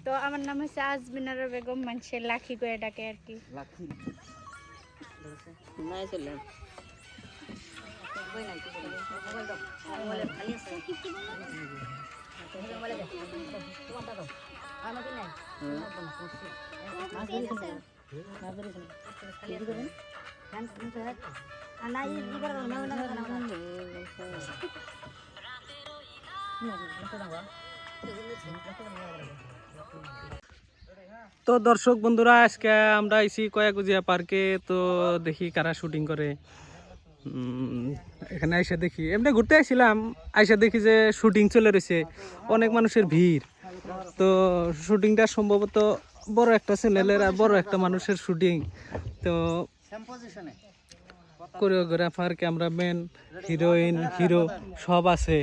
তো আমার নাম হচ্ছে আজমিনারা বেগম, মানুষের লাখি করে ডাকে আর কি। লাখি নাই চলে কই নাই কিছু মোবাইল দাও মোবাইল খালি আছে মোবাইল দাও তোমার দাও আমার কি নাই খালি আছে ফ্যান কিন্তু है না এই কি করব না না তো দর্শক বন্ধুরা, আজকে আমরা আইছি কয়াকুজিয়া পার্কে। তো দেখি কারা শুটিং করে। এখানে আইসা দেখি, এমনি ঘুরতে আইছিলাম, আইসা দেখি যে শুটিং চলে রয়েছে, অনেক মানুষের ভিড়। তো শুটিংটা সম্ভবত বড় একটা চ্যানেলের আর বড় একটা মানুষের শুটিং। তো কোরিওগ্রাফার, ক্যামেরাম্যান, হিরোইন, হিরো সব আছে।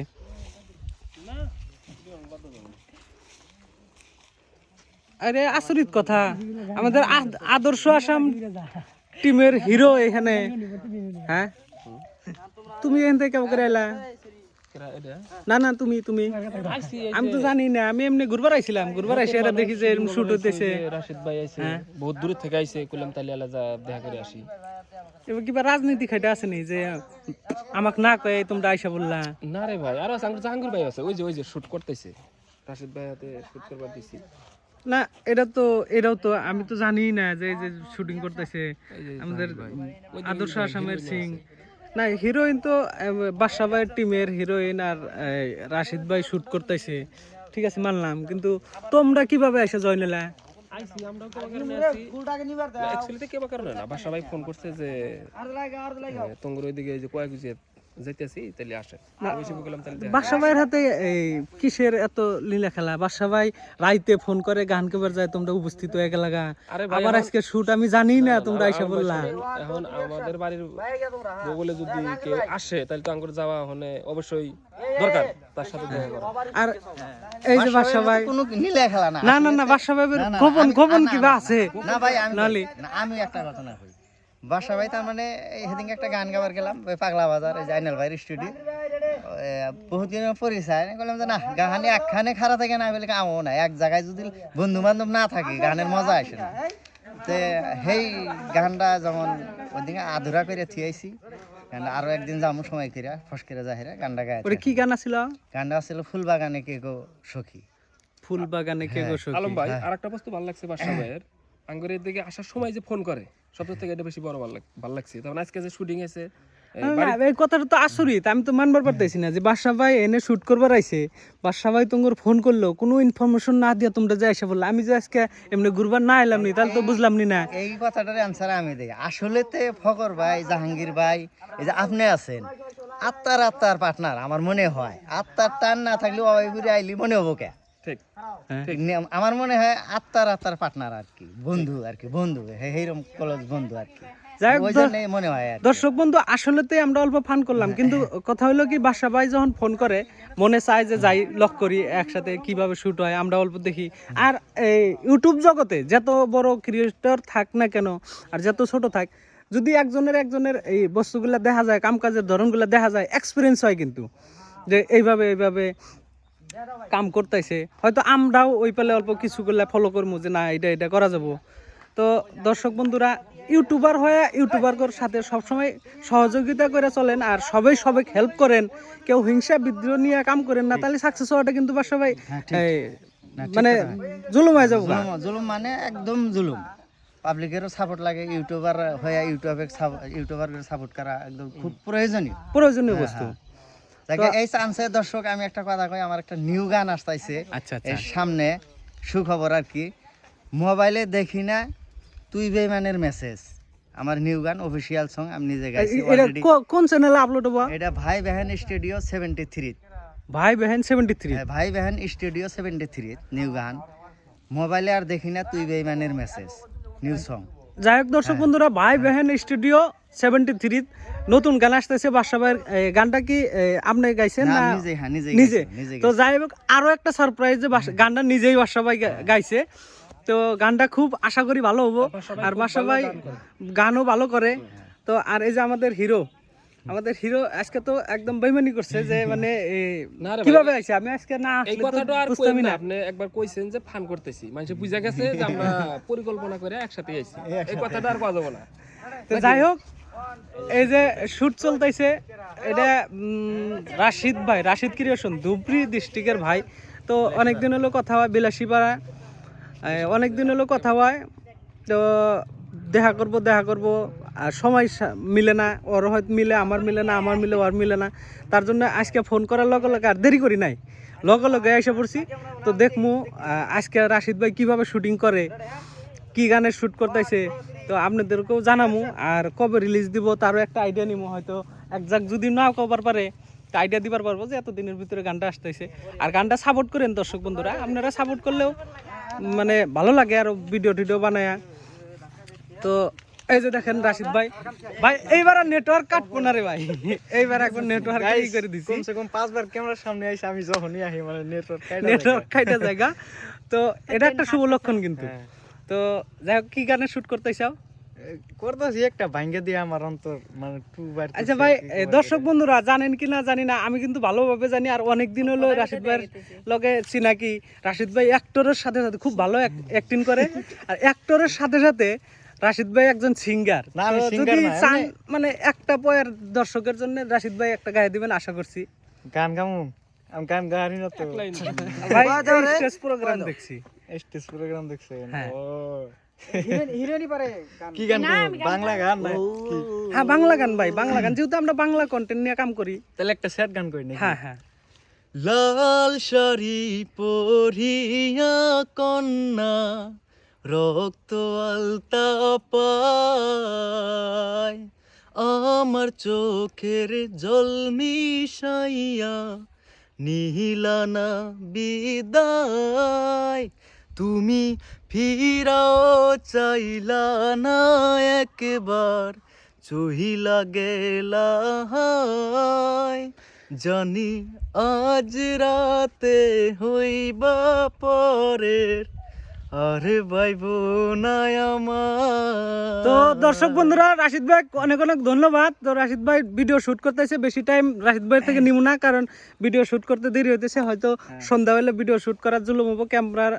আরে আচরিত কথা, আমাদের আদর্শ আসাম টিমের হিরো এখানে। হ্যাঁ, তুমি এখান থেকে কেমন করে এলা? না না, তুমি তুমি আমি তো জানি না, আমি এমনি ঘুরবার আইছিলাম, ঘুরবার আইসি এরা দেখি যে এরকম শুট হইতেছে। রাশিদ ভাই আইছে, বহুত দূর থেকে আইছে, কইলাম তাইলে আলা যা দেখা করে আসি। এবার কিবা রাজনীতি খাইতে আসেনি যে আমাকে না কয়ে তোমরা আইসা বললা? না রে ভাই, আর আছে জাহাঙ্গীর ভাই আছে, ওই যে শুট করতেছে, রাশিদ ভাই হাতে শুট করবার দিছি। না, এটাও তো আমি তো জানি না যে এই যে শুটিং করতেছে আমাদের আদর্শ আসামের সিং। না, হিরোইন তো বাদশা ভাইয়ের টিমের হিরোইন, আর রাশিদ ভাই শুট করতেছে, ঠিক আছে মানলাম, কিন্তু তোমরা কিভাবে এসে জয়েন হলা? আইছি আমরাও কেবা কারণে আছি, অ্যাকচুয়ালি তো কেবা কারণে না, বাসা ভাই ফোন করছে যে তোমরা ওইদিকে যে কয়েকজে যাইতেছি, তাইলে আসে। বেশি বললাম তাইলে বাদশা ভাইয়ের হাতে এই কিসের এত লীলা খেলা? বাদশা ভাই রাইতে ফোন করে গান কেবার যায়, তোমরা উপস্থিত হয়ে গেলা। আবার আজকে শুট আমি জানি না, তোমরা আইসা বললা। এখন আমাদের বাড়ির বগলে যদি কেউ আসে, তাহলে তো আঙ্গুর যাওয়া মানে অবশ্যই দরকার, তার সাথে দেখা করা। আর এই যে বাদশা ভাই কোনো নীলা খেলা না। না না না, বাদশা ভাইয়ের গোপন কিবা আছে না ভাই, আমি একটা ঘটনা কই। বাসা ভাই তার মানে সেদিন একটা গান গাবার গেলাম ওই পাগলা বাজার, এই আইনাল ভাইয়ের স্টুডিও, বহুত দিনের পরিচয়। বললাম যে না, গানে একখানে খারাপ থাকে না, বলে আমও না, এক জায়গায় যদি বন্ধু বান্ধব না থাকে গানের মজা আসে না। তো সেই গানটা যেমন ওইদিকে আধুরা করে থিয়েছি, আরো একদিন যাবো সময় করে ফস করে যাহিরা গানটা গায়ে। কি গান আছিল? গানটা ছিল ফুল বাগানে কে গো সখী। ফুল বাগানে কে গো সখী। আলম ভাই, আরেকটা বস্তু ভালো লাগছে বাসা ভাইয়ের, আঙ্গুরের দিকে আসার সময় যে ফোন করে, সব থেকে এটা বেশি বড় ভালো লাগছে। তখন আজকে যে শুটিং আছে, এই কথাটা তো আচরিত, আমি তো মানবার পারতেছি না যে বাদশা ভাই এনে শুট করবার আইছে, বাদশা ভাই তোমার ফোন করলো, কোনো ইনফরমেশন না দিয়া তোমরা যে এসে বললা। আমি যে আজকে এমনি ঘুরবার না এলাম নি, তাহলে তো বুঝলাম নি। না, এই কথাটার অ্যান্সার আমি দেই। আসলে তে ফকর ভাই, জাহাঙ্গীর ভাই, এই যে আপনি আছেন, আত্মার পার্টনার আমার মনে হয়। আত্মার টান না থাকলে ওই ঘুরে আইলি মনে হবো কে? ঠিক আমার মনে হয় আত্মার পার্টনার আর কি, বন্ধু আর কি, বন্ধু এইরকম কলেজ বন্ধু আর কি। মনে হয় দর্শক বন্ধু, আসলেতে আমরা অল্প ফান করলাম, কিন্তু কথা হলো কি, বাদশা ভাই যখন ফোন করে মনে চায় যে যাই লক করি একসাথে, কিভাবে শুট হয় আমরা অল্প দেখি। আর এই ইউটিউব জগতে যত বড় ক্রিয়েটর থাক না কেন, আর যত ছোট থাক, যদি একজনের এই বস্তুগুলা দেখা যায়, কামকাজের ধরনগুলা দেখা যায়, এক্সপিরিয়েন্স হয় কিন্তু যে এইভাবে কাম করতেছে, হয়তো আমরাও ওই পেলে অল্প কিছু করলে ফলো করবো যে না এটা করা যাব। তো দর্শক বন্ধুরা, ইউটিউবার হয়ে ইউটিউবার সাথে সবসময় সহযোগিতা করে চলেন, আর সবাই হেল্প করেন, কেউ হিংসা বিদ্রোহ নিয়ে কাম করেন না, তাহলে সাকসেস হওয়াটা কিন্তু সবাই মানে জুলুম হয়ে যাবো। জুলুম মানে একদম জুলুম। পাবলিকেরও সাপোর্ট লাগে, ইউটিউবার হয়ে ইউটিউবার সাপোর্ট করা একদম খুব প্রয়োজনীয় বস্তু। এই চান্সে দর্শক আমি একটা কথা কই, আমার একটা নিউ গান আসতেছে এর সামনে, সুখবর আর কি। মোবাইলে দেখি না তুই বেইমানের মেসেজ, আমার নিউ গান, অফিশিয়াল সং, আমি নিজে গাইছি অলরেডি। কোন চ্যানেলে আপলোড হবে এটা? ভাই বেহেন স্টুডিও 73। ভাই বেহেন 73, ভাই বেহেন স্টুডিও 73 নিউ গান। মোবাইলে আর দেখি না তুই বেইমানের মেসেজ, নিউ সং। যাই হোক দর্শক বন্ধুরা, ভাই বেহেন স্টুডিও 73 নতুন গান আসতেছে। বাদশা ভাইয়ের গানটা কি আপনি গাইছেন না? নিজে। তো যাই হোক, আরো একটা সারপ্রাইজ যে গানটা নিজেই বাদশা ভাই গাইছে। তো গানটা খুব আশা করি ভালো হবো, আর বাদশা ভাই গানও ভালো করে। তো আর এই যে আমাদের হিরো আমাদের হিরো আজকে তো একদম বেইমানি করছে যে মানে না রে ভাই, কিভাবে আইছে আমি আজকে না এই আসলে তো কথাটা আর বুঝতামই কইেন না, না। আপনি একবার কইছেন যে ফান করতেছি, মানুষ বুঝা গেছে যে আমরা পরিকল্পনা করে একসাথে আইছি, এই কথাটা আর কওয়া যাবে না। তো যাই হোক, এই যে শুট চলতেছে এটা রাশিদ ক্রিয়েশন ধুবড়ি ডিস্ট্রিক্টের ভাই। তো অনেক দিন হলো কথা হয় বিলাসীপাড়া, অনেক দিন হলো কথা হয়, তো দেখা করব আর সময় মিলে না, ওর হয়তো মিলে আমার মিলে না, আমার মিলে ওর মিলে না, তার জন্য আজকে ফোন করার লগে লগে আর দেরি করি নাই, লগে লগে এসে পড়ছি। তো দেখমু আজকে রাশিদ ভাই কিভাবে শুটিং করে, কি গানের শ্যুট করতেছে, তো আপনাদেরকেও জানামু। আর কবে রিলিজ দিব তারও একটা আইডিয়া নিবো, হয়তো একজাক্ট যদি নাও কবার পারে আইডিয়া দিবার পারবো যে এতদিনের ভিতরে গানটা আসতেছে। আর গানটা সাপোর্ট করেন দর্শক বন্ধুরা, আপনারা সাপোর্ট করলেও মানে ভালো লাগে আরো ভিডিও টিডিও বানায়। তো এই যে দেখেন রাশিদ ভাই, এইবার আর নেটওয়ার্ক কাটবো না রে ভাই, এইবার একবার নেটওয়ার্ক করে দিছি, কমসে কম 5 বার ক্যামেরার সামনে আইসা আমি যখনই আহি মানে নেটওয়ার্ক খাইটা জায়গা। তো এটা একটা শুভ লক্ষণ কিন্তু। তো যাই হোক, কি গানে শুট করতে চাও? করতেছি একটা ভাঙ্গে দিয়ে আমার অন্তর মানে 2 বার। আচ্ছা ভাই, দর্শক বন্ধুরা জানেন কি না জানি না, আমি কিন্তু ভালোভাবে জানি। আর অনেক দিন হলো রাশিদ ভাইয়ের লগে চিনাকি। রাশিদ ভাই অ্যাক্টরের সাথে সাথে খুব ভালো অ্যাক্টিং করে, আর অ্যাক্টরের সাথে সাথে রাশিদ ভাই একজন সিঙ্গার। না, আমি singer যদি না, চান মানে একটা পয়ের দর্শকের জন্য রাশিদ ভাই একটা গায়ে দিবেন আশা করছি। গান গামু, আমি গান গাহারি না তো ভাই স্টেজ প্রোগ্রাম দেখছি, স্টেজ প্রোগ্রাম দেখছেন? হ্যাঁ। ও হিরোইনই পারে গান। কি গান করব? বাংলা গান না কি? হ্যাঁ বাংলা গান ভাই, বাংলা গান, যেহেতু আমরা বাংলা কন্টেন্ট নিয়ে কাম করি। তাহলে একটা স্যাড গান করি নাকি? হ্যাঁ হ্যাঁ। লাল শাড়ি পরিয়া কন্যা রক্ত আলতা পায়, আমার চোখের জল মিশাইয়া নিহিলানা বিদায়, তুমি ফিরাও চাইলা না একবার, চহিলা গেলা হায়, জানি আজ রাতে হইবা পরের, আরে ভাইবো না আমার। তো দর্শক বন্ধুরা, রাশিদ ভাই অনেক অনেক ধন্যবাদ। তো রাশিদ ভাই ভিডিও শুট করতেছে, বেশি টাইম রাশিদ ভাই থেকে নিব না, কারণ ভিডিও শুট করতে দেরি হইতেছে, হয়তো সন্ধ্যা হলে ভিডিও শুট করার জুলুম হবো, ক্যামেরার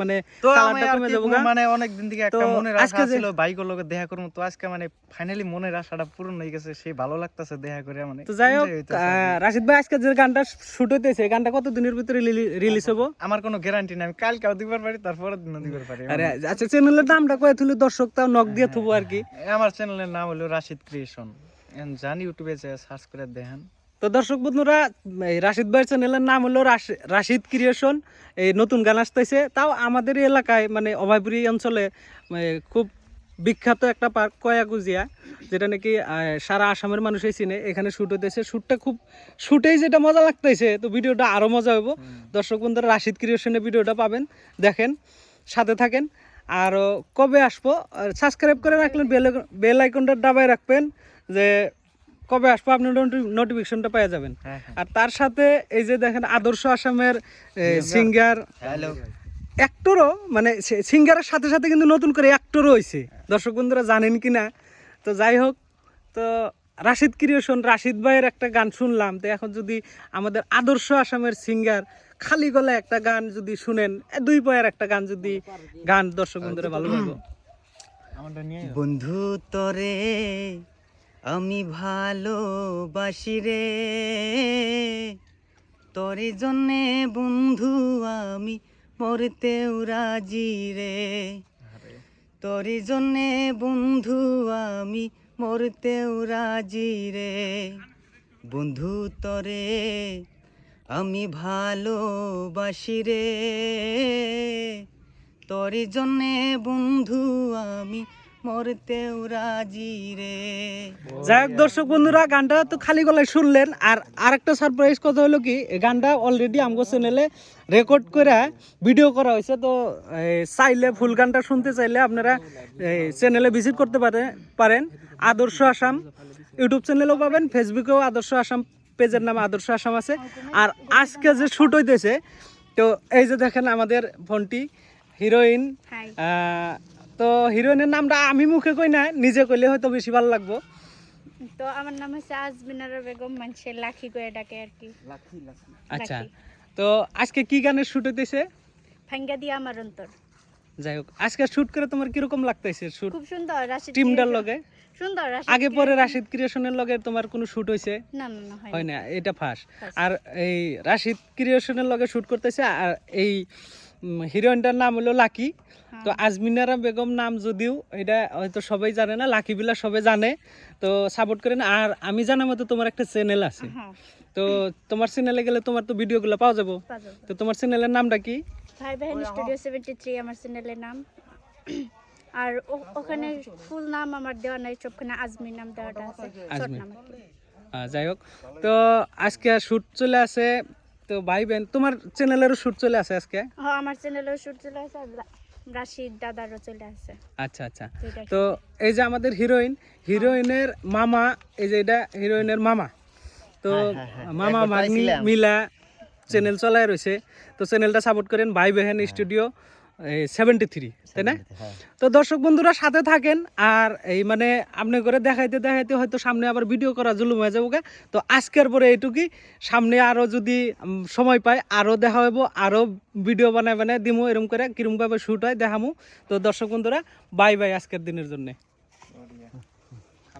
মানে তো কালারটা কমে যাবো গা। মানে অনেক দিন থেকে একটা তো মনের আজকে আশা যে- ছিল বাইকের লগে দেখা করব, তো আজকে মানে ফাইনালি মনের আশাটা পূরণ হয়ে গেছে, সেই ভালো লাগতেছে দেখা করে মানে। তো যাই হোক, enjoy হইতাছে। রাশিদ ভাই আজকে যে গানটা শুট হইতেছে, গানটা কত দিনের ভিতরে রিলিজ হবো? আমার কোনো গ্যারান্টি নাই, আমি কালকেও দিবার পারি, তারপরের দিনও দিবার পারি। আরে আচ্ছা, চ্যানেলের নামটা কয়ে তুলে দর্শক তাও নক দিয়ে থুবো আর কি। আমার চ্যানেলের নাম হলো রাশিদ ক্রিয়েশন, জান ইউটিউবে সার্চ করে দেখেন। তো দর্শক বন্ধুরা, এই রাশিদ ভাইয়ের চ্যানেলের নাম হলো রাশিদ ক্রিয়েশন। এই নতুন গান আসতেছে, তাও আমাদের এই এলাকায় মানে অভয়পুরী অঞ্চলে খুব বিখ্যাত একটা পার্ক কয়াকুজিয়া, যেটা নাকি সারা আসামের মানুষই চিনে। এখানে শ্যুট হইতেছে, শ্যুটেই যেটা মজা লাগতেছে, তো ভিডিওটা আরও মজা হইব। দর্শক বন্ধুরা রাশিদ ক্রিয়েশনের ভিডিওটা পাবেন, দেখেন, সাথে থাকেন। আর কবে আসবো সাবস্ক্রাইব করে রাখলেন, বেল আইকনটা দাবায় রাখবেন, যে কবে আসবো আপনি নোটিফিকেশনটা পেয়ে যাবেন। আর তার সাথে এই যে দেখেন আদর্শ আসামের সিঙ্গার, হ্যালো, অ্যাক্টরও মানে সিঙ্গারের সাথে সাথে কিন্তু নতুন করে অ্যাক্টরও হয়েছে, দর্শক বন্ধুরা জানেন কি না। তো যাই হোক, তো রাশিদ ক্রিয়েশন, রাশিদ ভাইয়ের একটা গান শুনলাম, তো এখন যদি আমাদের আদর্শ আসামের সিঙ্গার খালি গলায় একটা গান যদি শুনেন, 2 পয়ের একটা গান যদি গান দর্শক বন্ধুরা ভালো লাগবে। বন্ধু তরে আমি ভালোবাসি রে, তোরে জন্যে বন্ধু আমি মরতেও রাজি রে, তোরে জন্যে বন্ধু আমি মরতেও রাজি রে, বন্ধু তরে আমি ভালোবাসি রে, তোরে জন্যে বন্ধু আমি মরতেও রাজি রে। যাই হোক দর্শক বন্ধুরা, গানটা তো খালি গলায় শুনলেন। আর আরেকটা সারপ্রাইজ কথা হলো কি, এই গানটা অলরেডি আমগো চ্যানেলে রেকর্ড করে ভিডিও করা হয়েছে। তো চাইলে ফুল গানটা শুনতে চাইলে আপনারা চ্যানেলে ভিজিট করতে পারেন। আদর্শ আসাম ইউটিউব চ্যানেলেও পাবেন, ফেসবুকেও আদর্শ আসাম পেজের নামে আদর্শ আসাম আছে। আর আজকে যে শ্যুট হইতেছে, তো এই যে দেখেন আমাদের ফোনটি হিরোইন। তো হিরোইনের নামটা আমি মুখে কই না, নিজে কইলে হয়তো বেশি ভালো লাগবো। তো আমার নাম হচ্ছে আজমিনারা বেগম, মানুষের লাখি করে ডাকে আর কি। আচ্ছা, লাকি। তো আজকে কি গানের শুট হইতেছে? ভাঙ্গা দিয়া আমার অন্তর। যাই হোক, আজকে শুট করে তোমার কিরকম লাগতেছে? শুট খুব সুন্দর। রাশিদ টিমটার ক্রিয়েশন- লগে সুন্দর। রাশিদ আগে পরে ক্রিয়েশন- রাশিদ ক্রিয়েশনের লগে তোমার কোনো শুট হইছে? না না না হয় হয় না। না, এটা ফার্স্ট। First. আর এই রাশিদ ক্রিয়েশনের লগে শুট করতেছে, আর এই হিরোইনটার নাম হলো লাকি। তো আজমিনারা বেগম নাম যদিও এটা হয়তো সবাই জানে না, লাকি বিলা সবাই জানে, তো সাপোর্ট করেন। আর আমি জানা মতো তোমার একটা চ্যানেল আছে, হ্যাঁ, তো তোমার চ্যানেলে গেলে তোমার তো ভিডিওগুলো পাওয়া যাবো। পাজল। তো তোমার চ্যানেলের নামটা কি? ভাই বেহেন স্টুডিও 73 আমার চ্যানেলের নাম। আর ওখানে ফুল নাম আমার দেওয়া নাই, সবখানে আজমির নাম দেওয়াটা আছে, শর্ট আজমির। নাম আর কি। যাই হোক, তো আজকে শুট চলে আসে, তো ভাই বোন তোমার চ্যানেলেরও শুট চলে আসে আজকে। হ্যাঁ, আমার চ্যানেলেও শুট চলে আসে, আর রাশিদ দাদারও চলে আসে। আচ্ছা আচ্ছা, দুইটা তো এই যে আমাদের হিরোইনের মামা, এই যে এটা হিরোইনের মামা, তো মামা একবার মাগনি পাইছিলাম। মিলা চ্যানেল চলায় রয়েছে, তো চ্যানেলটা সাপোর্ট করেন ভাই বেহেন স্টুডিও 73, তাই না? হ্যাঁ। তো দর্শক বন্ধুরা সাথে থাকেন, আর এই মানে আপনি করে দেখাইতে দেখাইতে হয়তো সামনে আবার ভিডিও করা জুলুম হয়ে যাবো। তো আজকের পরে এইটুকুই, সামনে আরও যদি সময় পাই আরও দেখা হইব, আরও ভিডিও বানায় বানায় দিমু, এরকম করে কিরমভাবে শ্যুট হয় দেখামু। তো দর্শক বন্ধুরা বাই বাই আজকের দিনের জন্য।